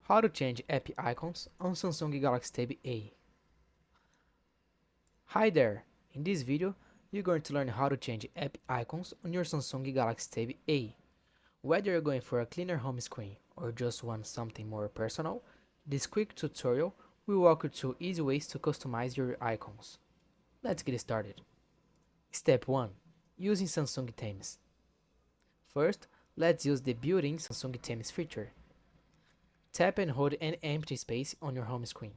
How to change app icons on Samsung Galaxy Tab A. Hi there! In this video, you're going to learn how to change app icons on your Samsung Galaxy Tab A. Whether you're going for a cleaner home screen or just want something more personal, this quick tutorial will walk you through easy ways to customize your icons. Let's get started. Step 1. Using Samsung themes. First, let's use the built-in Samsung themes feature. Tap and hold an empty space on your home screen.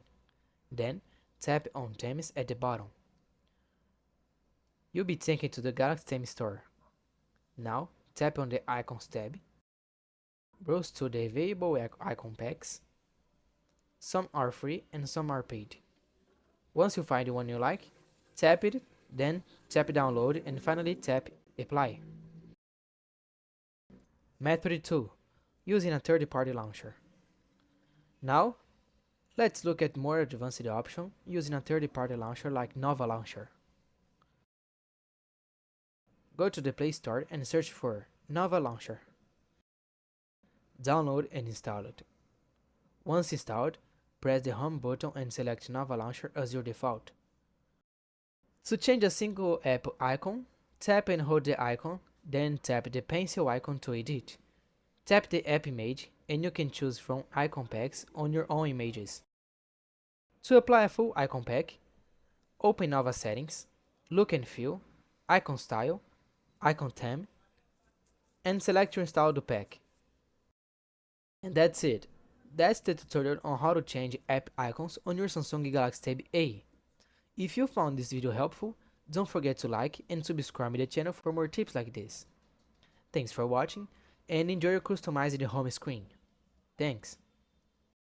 Then, tap on Themes at the bottom. You'll be taken to the Galaxy Theme Store. Now, tap on the Icons tab. Browse to the available icon packs. Some are free and some are paid. Once you find the one you like, tap it, then tap Download and finally tap Apply. Method 2. Using a third-party launcher. Now, let's look at more advanced option using a third-party launcher like Nova Launcher. Go to the Play Store and search for Nova Launcher. Download and install it. Once installed, press the Home button and select Nova Launcher as your default. To change a single app icon, tap and hold the icon, then tap the pencil icon to edit. Tap the app image and you can choose from icon packs on your own images. To apply a full icon pack, open Nova Settings, Look and Feel, Icon Style, Icon Theme, and select your installed pack. And that's it. That's the tutorial on how to change app icons on your Samsung Galaxy Tab A. If you found this video helpful, don't forget to like and subscribe to the channel for more tips like this. Thanks for watching and enjoy your customizing the home screen. Thanks.